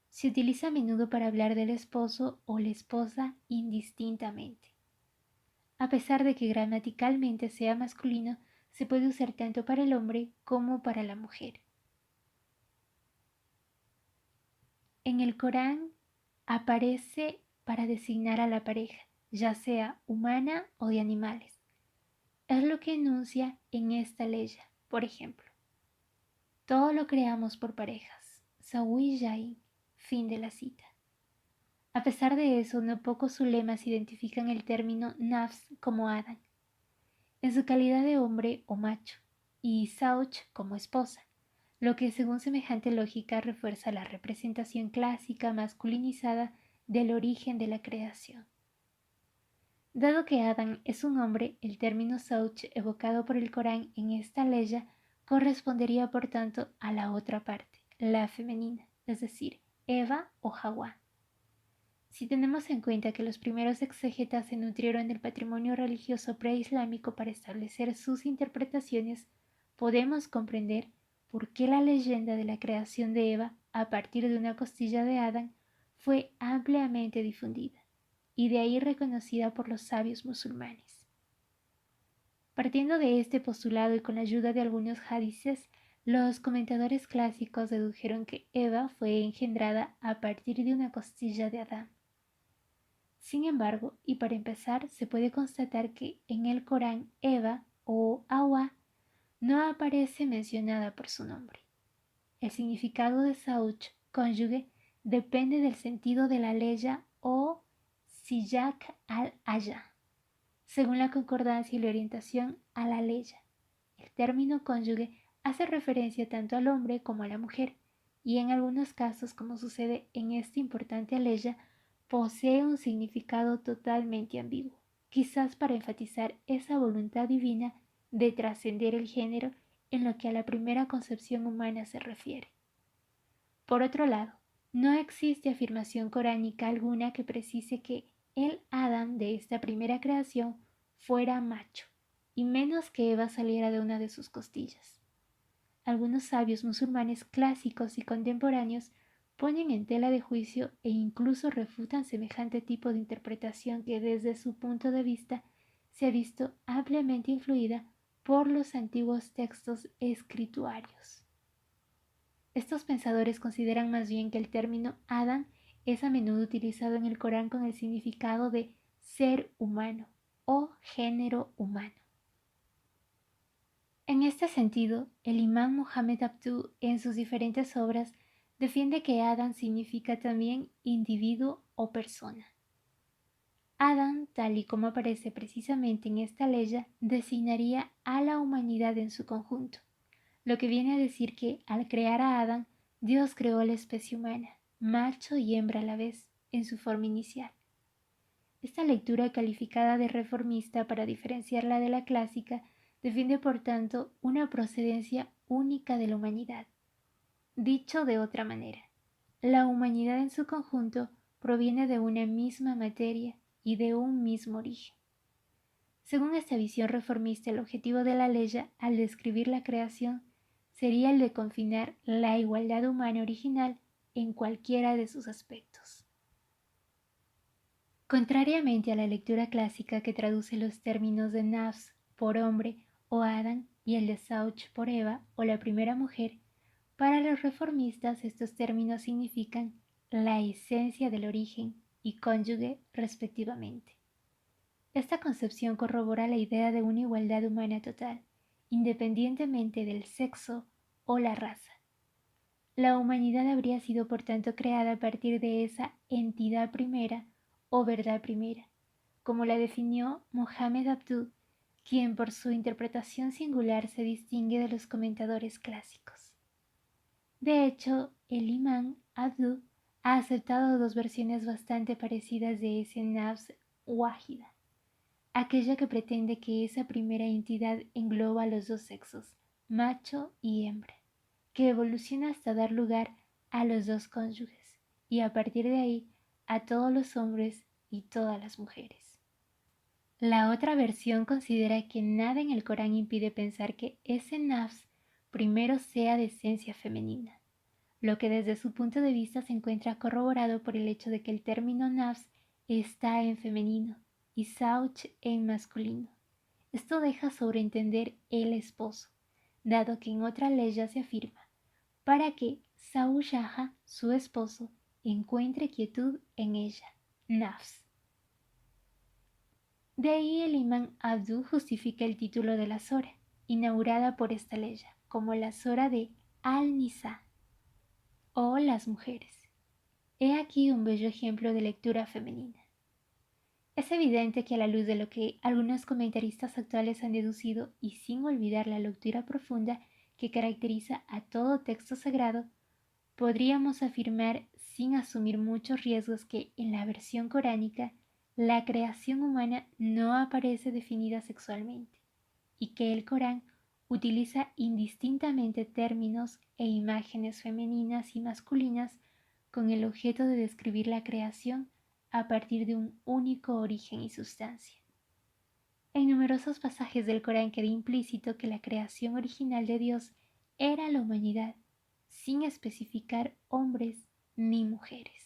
Se utiliza a menudo para hablar del esposo o la esposa indistintamente. A pesar de que gramaticalmente sea masculino, se puede usar tanto para el hombre como para la mujer. En el Corán aparece para designar a la pareja, ya sea humana o de animales. Es lo que enuncia en esta ley. Por ejemplo, todo lo creamos por parejas. Sawi Jain. Fin de la cita. A pesar de eso, no pocos ulemas identifican el término nafs como Adán, en su calidad de hombre o macho, y Zauch como esposa, lo que según semejante lógica refuerza la representación clásica masculinizada del origen de la creación. Dado que Adán es un hombre, el término Zauch evocado por el Corán en esta ley correspondería por tanto a la otra parte, la femenina, es decir, Eva o Hawá. Si tenemos en cuenta que los primeros exégetas se nutrieron del patrimonio religioso preislámico para establecer sus interpretaciones, podemos comprender por qué la leyenda de la creación de Eva a partir de una costilla de Adán fue ampliamente difundida y de ahí reconocida por los sabios musulmanes. Partiendo de este postulado y con la ayuda de algunos hadices, los comentadores clásicos dedujeron que Eva fue engendrada a partir de una costilla de Adán. Sin embargo, y para empezar, se puede constatar que en el Corán Eva o Hawa no aparece mencionada por su nombre. El significado de Zauj, cónyuge, depende del sentido de la leya o siyak al-aya, según la concordancia y la orientación a la leya. El término cónyuge hace referencia tanto al hombre como a la mujer, y en algunos casos, como sucede en esta importante aleya, posee un significado totalmente ambiguo, quizás para enfatizar esa voluntad divina de trascender el género en lo que a la primera concepción humana se refiere. Por otro lado, no existe afirmación coránica alguna que precise que el Adán de esta primera creación fuera macho, y menos que Eva saliera de una de sus costillas. Algunos sabios musulmanes clásicos y contemporáneos ponen en tela de juicio e incluso refutan semejante tipo de interpretación que desde su punto de vista se ha visto ampliamente influida por los antiguos textos escrituarios. Estos pensadores consideran más bien que el término Adán es a menudo utilizado en el Corán con el significado de ser humano o género humano. En este sentido, el imán Muhammad Abduh en sus diferentes obras defiende que Adán significa también individuo o persona. Adán, tal y como aparece precisamente en esta ley, designaría a la humanidad en su conjunto, lo que viene a decir que al crear a Adán, Dios creó la especie humana, macho y hembra a la vez, en su forma inicial. Esta lectura calificada de reformista para diferenciarla de la clásica defiende por tanto una procedencia única de la humanidad. Dicho de otra manera, la humanidad en su conjunto proviene de una misma materia y de un mismo origen. Según esta visión reformista, el objetivo de la ley al describir la creación sería el de confinar la igualdad humana original en cualquiera de sus aspectos. Contrariamente a la lectura clásica que traduce los términos de nafs por hombre o Adán y el de Sauch por Eva o la primera mujer, para los reformistas estos términos significan la esencia del origen y cónyuge respectivamente. Esta concepción corrobora la idea de una igualdad humana total, independientemente del sexo o la raza. La humanidad habría sido por tanto creada a partir de esa entidad primera o verdad primera, como la definió Mohamed Abduh, quien por su interpretación singular se distingue de los comentadores clásicos. De hecho, el imán Abduh ha aceptado dos versiones bastante parecidas de ese nafs wáhida, aquella que pretende que esa primera entidad engloba a los dos sexos, macho y hembra, que evoluciona hasta dar lugar a los dos cónyuges y a partir de ahí a todos los hombres y todas las mujeres. La otra versión considera que nada en el Corán impide pensar que ese nafs primero sea de esencia femenina, lo que desde su punto de vista se encuentra corroborado por el hecho de que el término nafs está en femenino y sauch en masculino. Esto deja sobreentender el esposo, dado que en otra ley ya se afirma, para que Zawjaha, su esposo, encuentre quietud en ella, nafs. De ahí el imán Abduh justifica el título de la sora, inaugurada por esta ley, como la sora de Al-Nisa, o las mujeres. He aquí un bello ejemplo de lectura femenina. Es evidente que a la luz de lo que algunos comentaristas actuales han deducido y sin olvidar la lectura profunda que caracteriza a todo texto sagrado, podríamos afirmar sin asumir muchos riesgos que en la versión coránica la creación humana no aparece definida sexualmente y que el Corán utiliza indistintamente términos e imágenes femeninas y masculinas con el objeto de describir la creación a partir de un único origen y sustancia. En numerosos pasajes del Corán queda implícito que la creación original de Dios era la humanidad, sin especificar hombres ni mujeres.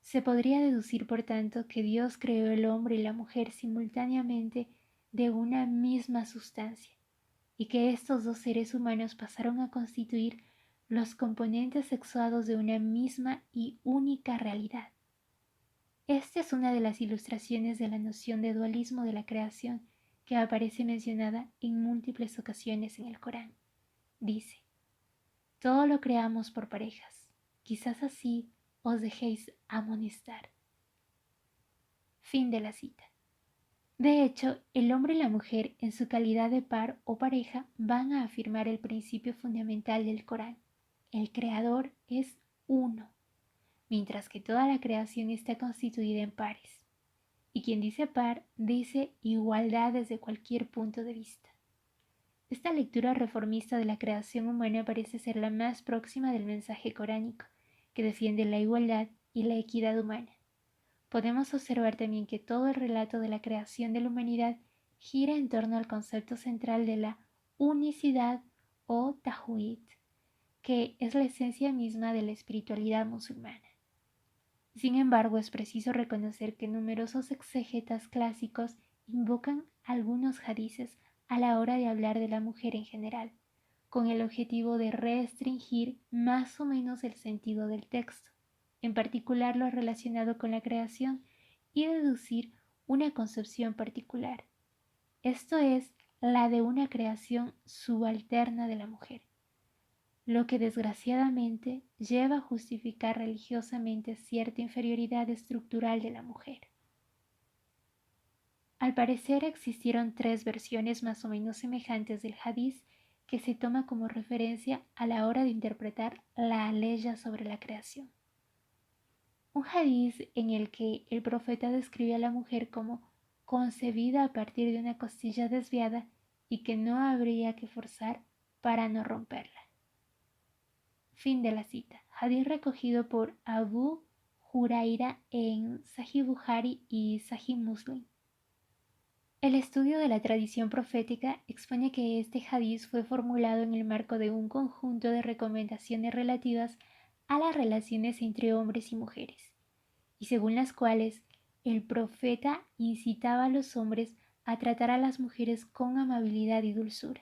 Se podría deducir, por tanto, que Dios creó el hombre y la mujer simultáneamente de una misma sustancia, y que estos dos seres humanos pasaron a constituir los componentes sexuados de una misma y única realidad. Esta es una de las ilustraciones de la noción de dualismo de la creación que aparece mencionada en múltiples ocasiones en el Corán. Dice: todo lo creamos por parejas, quizás así os dejéis amonestar. Fin de la cita. De hecho, el hombre y la mujer, en su calidad de par o pareja, van a afirmar el principio fundamental del Corán. El Creador es uno, mientras que toda la creación está constituida en pares. Y quien dice par, dice igualdad desde cualquier punto de vista. Esta lectura reformista de la creación humana parece ser la más próxima del mensaje coránico, que defiende la igualdad y la equidad humana. Podemos observar también que todo el relato de la creación de la humanidad gira en torno al concepto central de la unicidad o tajwid, que es la esencia misma de la espiritualidad musulmana. Sin embargo, es preciso reconocer que numerosos exégetas clásicos invocan algunos hadices a la hora de hablar de la mujer en general, con el objetivo de restringir más o menos el sentido del texto, en particular lo relacionado con la creación, y deducir una concepción particular, esto es, la de una creación subalterna de la mujer, lo que desgraciadamente lleva a justificar religiosamente cierta inferioridad estructural de la mujer. Al parecer existieron tres versiones más o menos semejantes del hadiz que se toma como referencia a la hora de interpretar la aleya sobre la creación. Un hadiz en el que el profeta describe a la mujer como concebida a partir de una costilla desviada y que no habría que forzar para no romperla. Fin de la cita. Hadith recogido por Abu Huraira en Sahih Bukhari y Sahih Muslim. El estudio de la tradición profética expone que este hadiz fue formulado en el marco de un conjunto de recomendaciones relativas a las relaciones entre hombres y mujeres, y según las cuales el profeta incitaba a los hombres a tratar a las mujeres con amabilidad y dulzura.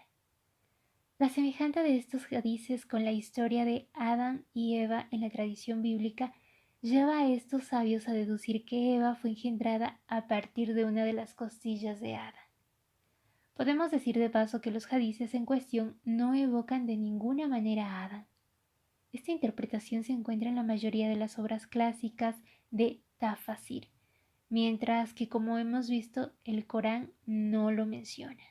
La semejanza de estos hadices con la historia de Adán y Eva en la tradición bíblica lleva a estos sabios a deducir que Eva fue engendrada a partir de una de las costillas de Adán. Podemos decir de paso que los hadices en cuestión no evocan de ninguna manera a Adán. Esta interpretación se encuentra en la mayoría de las obras clásicas de Tafasir, mientras que, como hemos visto, el Corán no lo menciona.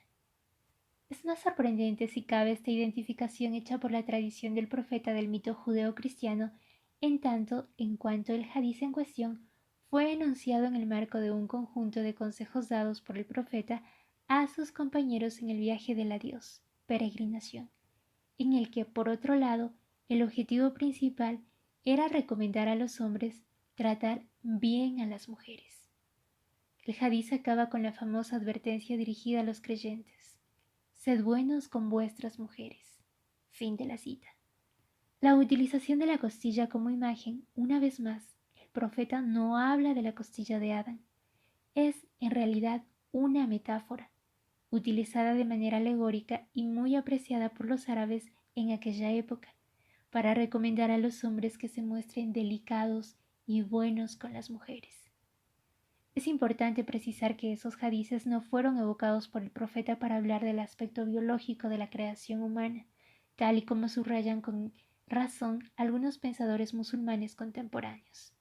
Es más sorprendente si cabe esta identificación hecha por la tradición del profeta del mito judeo-cristiano, en tanto en cuanto el hadiz en cuestión fue enunciado en el marco de un conjunto de consejos dados por el profeta a sus compañeros en el viaje del adiós, peregrinación, en el que, por otro lado, el objetivo principal era recomendar a los hombres tratar bien a las mujeres. El hadiz acaba con la famosa advertencia dirigida a los creyentes: sed buenos con vuestras mujeres. Fin de la cita. La utilización de la costilla como imagen, una vez más, el profeta no habla de la costilla de Adán. Es, en realidad, una metáfora, utilizada de manera alegórica y muy apreciada por los árabes en aquella época, para recomendar a los hombres que se muestren delicados y buenos con las mujeres. Es importante precisar que esos hadices no fueron evocados por el profeta para hablar del aspecto biológico de la creación humana, tal y como subrayan con razón algunos pensadores musulmanes contemporáneos.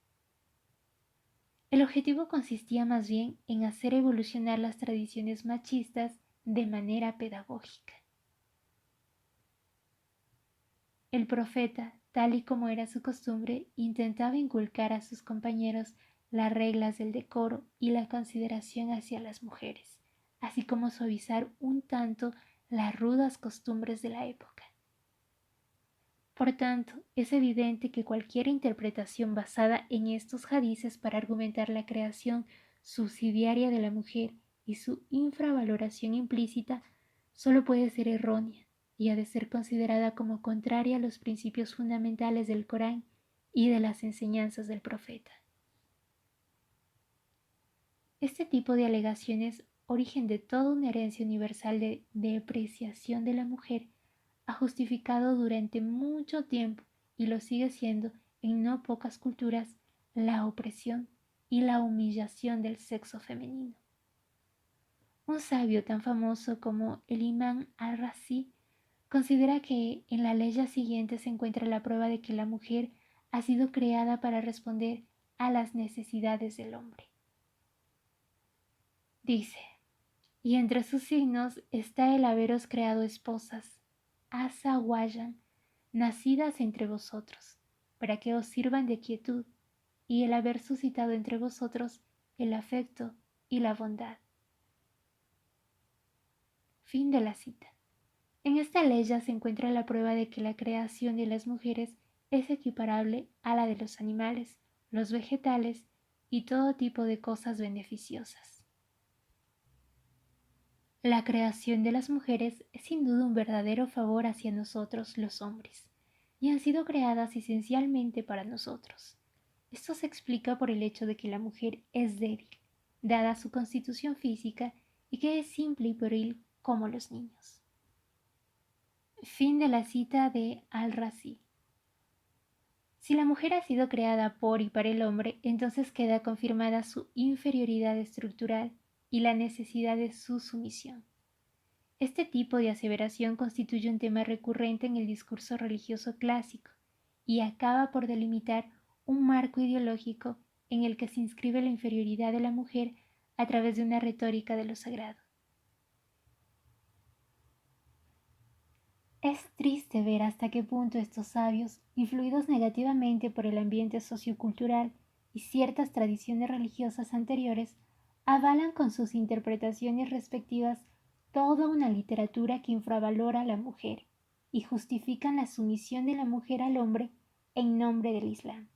El objetivo consistía más bien en hacer evolucionar las tradiciones machistas de manera pedagógica. El profeta, tal y como era su costumbre, intentaba inculcar a sus compañeros las reglas del decoro y la consideración hacia las mujeres, así como suavizar un tanto las rudas costumbres de la época. Por tanto, es evidente que cualquier interpretación basada en estos hadices para argumentar la creación subsidiaria de la mujer y su infravaloración implícita solo puede ser errónea y ha de ser considerada como contraria a los principios fundamentales del Corán y de las enseñanzas del profeta. Este tipo de alegaciones, origen de toda una herencia universal de depreciación de la mujer, ha justificado durante mucho tiempo, y lo sigue siendo en no pocas culturas, la opresión y la humillación del sexo femenino. Un sabio tan famoso como el imán al-Razi considera que en la ley siguiente se encuentra la prueba de que la mujer ha sido creada para responder a las necesidades del hombre. Dice: y entre sus signos está el haberos creado esposas, azawayan, nacidas entre vosotros, para que os sirvan de quietud, y el haber suscitado entre vosotros el afecto y la bondad. Fin de la cita. En esta ley ya se encuentra la prueba de que la creación de las mujeres es equiparable a la de los animales, los vegetales y todo tipo de cosas beneficiosas. La creación de las mujeres es sin duda un verdadero favor hacia nosotros los hombres, y han sido creadas esencialmente para nosotros. Esto se explica por el hecho de que la mujer es débil, dada su constitución física, y que es simple y pueril como los niños. Fin de la cita de Al-Razi. Si la mujer ha sido creada por y para el hombre, entonces queda confirmada su inferioridad estructural y la necesidad de su sumisión. Este tipo de aseveración constituye un tema recurrente en el discurso religioso clásico y acaba por delimitar un marco ideológico en el que se inscribe la inferioridad de la mujer a través de una retórica de lo sagrado. Es triste ver hasta qué punto estos sabios, influidos negativamente por el ambiente sociocultural y ciertas tradiciones religiosas anteriores, avalan con sus interpretaciones respectivas toda una literatura que infravalora a la mujer y justifican la sumisión de la mujer al hombre en nombre del Islam.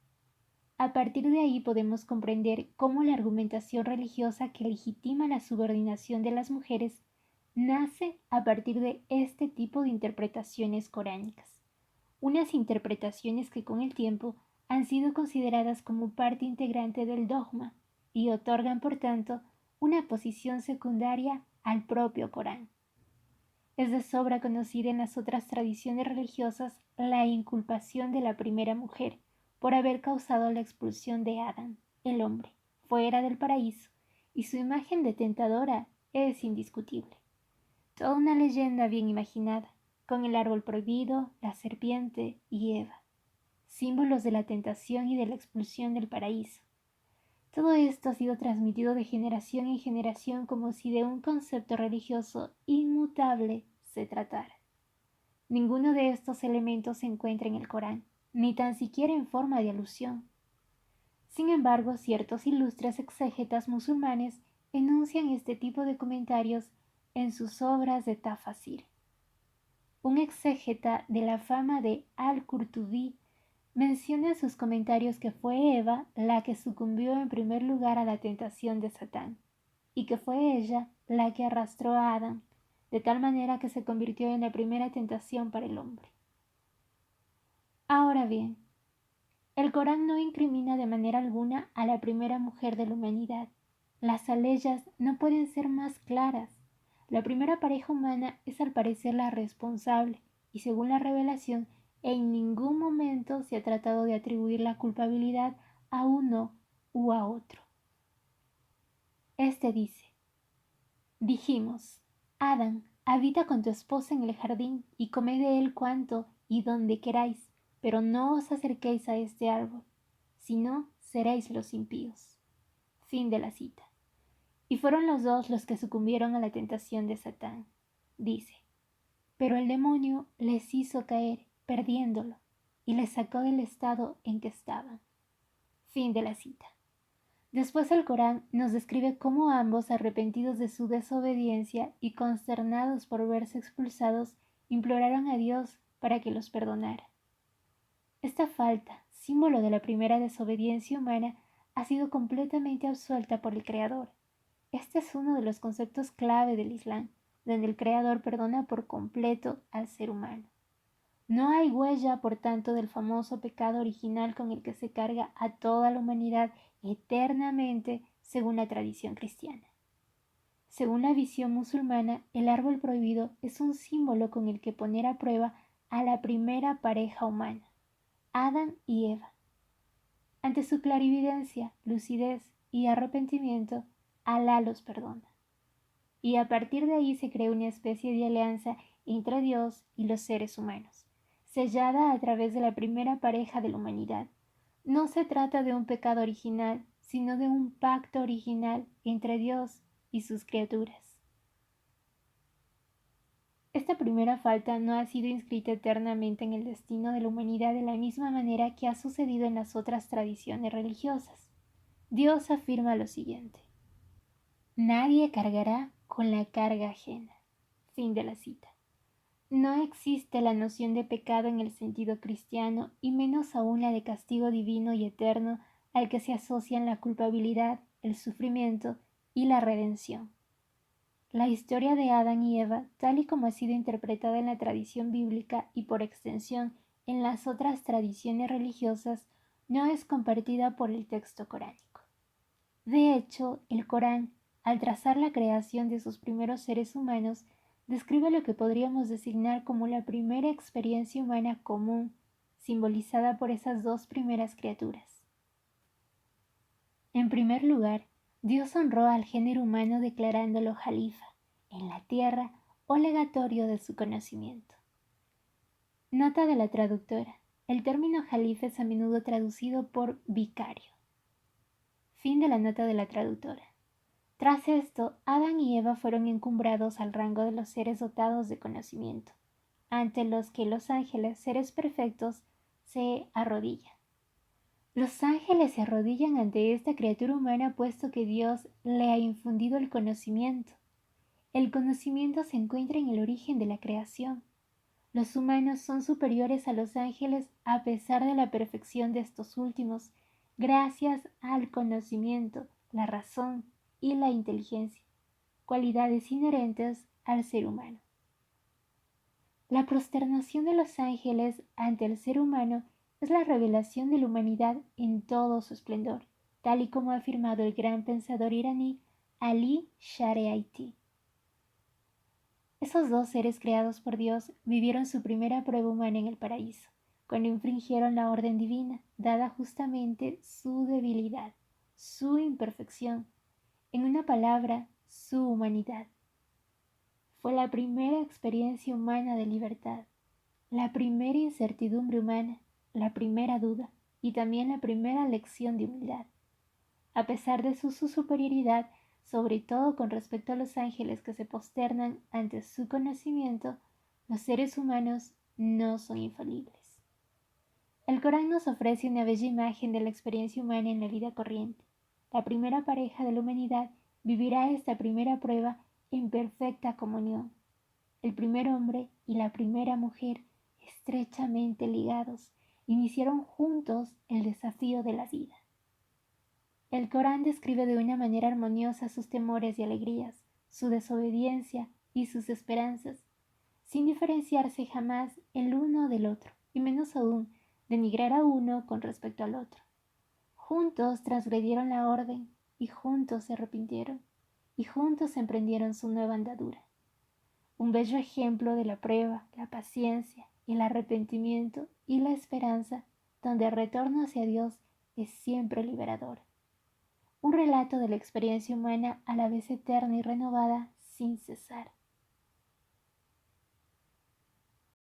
A partir de ahí podemos comprender cómo la argumentación religiosa que legitima la subordinación de las mujeres nace a partir de este tipo de interpretaciones coránicas, unas interpretaciones que con el tiempo han sido consideradas como parte integrante del dogma y otorgan, por tanto, una posición secundaria al propio Corán. Es de sobra conocida en las otras tradiciones religiosas la inculpación de la primera mujer por haber causado la expulsión de Adán, el hombre, fuera del paraíso, y su imagen de tentadora es indiscutible. Toda una leyenda bien imaginada, con el árbol prohibido, la serpiente y Eva, símbolos de la tentación y de la expulsión del paraíso. Todo esto ha sido transmitido de generación en generación como si de un concepto religioso inmutable se tratara. Ninguno de estos elementos se encuentra en el Corán, ni tan siquiera en forma de alusión. Sin embargo, ciertos ilustres exégetas musulmanes enuncian este tipo de comentarios en sus obras de tafasir. Un exégeta de la fama de Al-Qurtubi menciona en sus comentarios que fue Eva la que sucumbió en primer lugar a la tentación de Satán, y que fue ella la que arrastró a Adán, de tal manera que se convirtió en la primera tentación para el hombre. Ahora bien, el Corán no incrimina de manera alguna a la primera mujer de la humanidad. Las aleyas no pueden ser más claras. La primera pareja humana es al parecer la responsable, y según la revelación, en ningún momento se ha tratado de atribuir la culpabilidad a uno u a otro. Este dice: dijimos, Adán, habita con tu esposa en el jardín y comed de él cuanto y donde queráis, pero no os acerquéis a este árbol, si no, seréis los impíos. Fin de la cita. Y fueron los dos los que sucumbieron a la tentación de Satán. Dice: pero el demonio les hizo caer, perdiéndolo, y les sacó del estado en que estaban. Fin de la cita. Después el Corán nos describe cómo ambos, arrepentidos de su desobediencia y consternados por verse expulsados, imploraron a Dios para que los perdonara. Esta falta, símbolo de la primera desobediencia humana, ha sido completamente absuelta por el Creador. Este es uno de los conceptos clave del Islam, donde el Creador perdona por completo al ser humano. No hay huella, por tanto, del famoso pecado original con el que se carga a toda la humanidad eternamente, según la tradición cristiana. Según la visión musulmana, el árbol prohibido es un símbolo con el que poner a prueba a la primera pareja humana, Adán y Eva. Ante su clarividencia, lucidez y arrepentimiento, Alá los perdona. Y a partir de ahí se crea una especie de alianza entre Dios y los seres humanos, sellada a través de la primera pareja de la humanidad. No se trata de un pecado original, sino de un pacto original entre Dios y sus criaturas. Esta primera falta no ha sido inscrita eternamente en el destino de la humanidad de la misma manera que ha sucedido en las otras tradiciones religiosas. Dios afirma lo siguiente: nadie cargará con la carga ajena. Fin de la cita. No existe la noción de pecado en el sentido cristiano, y menos aún la de castigo divino y eterno al que se asocian la culpabilidad, el sufrimiento y la redención. La historia de Adán y Eva, tal y como ha sido interpretada en la tradición bíblica y por extensión en las otras tradiciones religiosas, no es compartida por el texto coránico. De hecho, el Corán, al trazar la creación de sus primeros seres humanos, describe lo que podríamos designar como la primera experiencia humana común, simbolizada por esas dos primeras criaturas. En primer lugar, Dios honró al género humano declarándolo jalifa en la tierra o legatorio de su conocimiento. Nota de la traductora: el término jalifa es a menudo traducido por vicario. Fin de la nota de la traductora. Tras esto, Adán y Eva fueron encumbrados al rango de los seres dotados de conocimiento, ante los que los ángeles, seres perfectos, se arrodillan. Los ángeles se arrodillan ante esta criatura humana puesto que Dios le ha infundido el conocimiento. El conocimiento se encuentra en el origen de la creación. Los humanos son superiores a los ángeles a pesar de la perfección de estos últimos, gracias al conocimiento, la razón y la inteligencia, cualidades inherentes al ser humano. La prosternación de los ángeles ante el ser humano es la revelación de la humanidad en todo su esplendor, tal y como ha afirmado el gran pensador iraní Ali Shariati. Esos dos seres creados por Dios vivieron su primera prueba humana en el paraíso, cuando infringieron la orden divina, dada justamente su debilidad, su imperfección, en una palabra, su humanidad. Fue la primera experiencia humana de libertad, la primera incertidumbre humana, la primera duda y también la primera lección de humildad. A pesar de su superioridad, sobre todo con respecto a los ángeles que se posternan ante su conocimiento, los seres humanos no son infalibles. El Corán nos ofrece una bella imagen de la experiencia humana en la vida corriente. La primera pareja de la humanidad vivirá esta primera prueba en perfecta comunión. El primer hombre y la primera mujer, estrechamente ligados, iniciaron juntos el desafío de la vida. El Corán describe de una manera armoniosa sus temores y alegrías, su desobediencia y sus esperanzas, sin diferenciarse jamás el uno del otro, y menos aún denigrar a uno con respecto al otro. Juntos transgredieron la orden, y juntos se arrepintieron, y juntos emprendieron su nueva andadura. Un bello ejemplo de la prueba, la paciencia, el arrepentimiento y la esperanza, donde el retorno hacia Dios es siempre liberador. Un relato de la experiencia humana a la vez eterna y renovada sin cesar.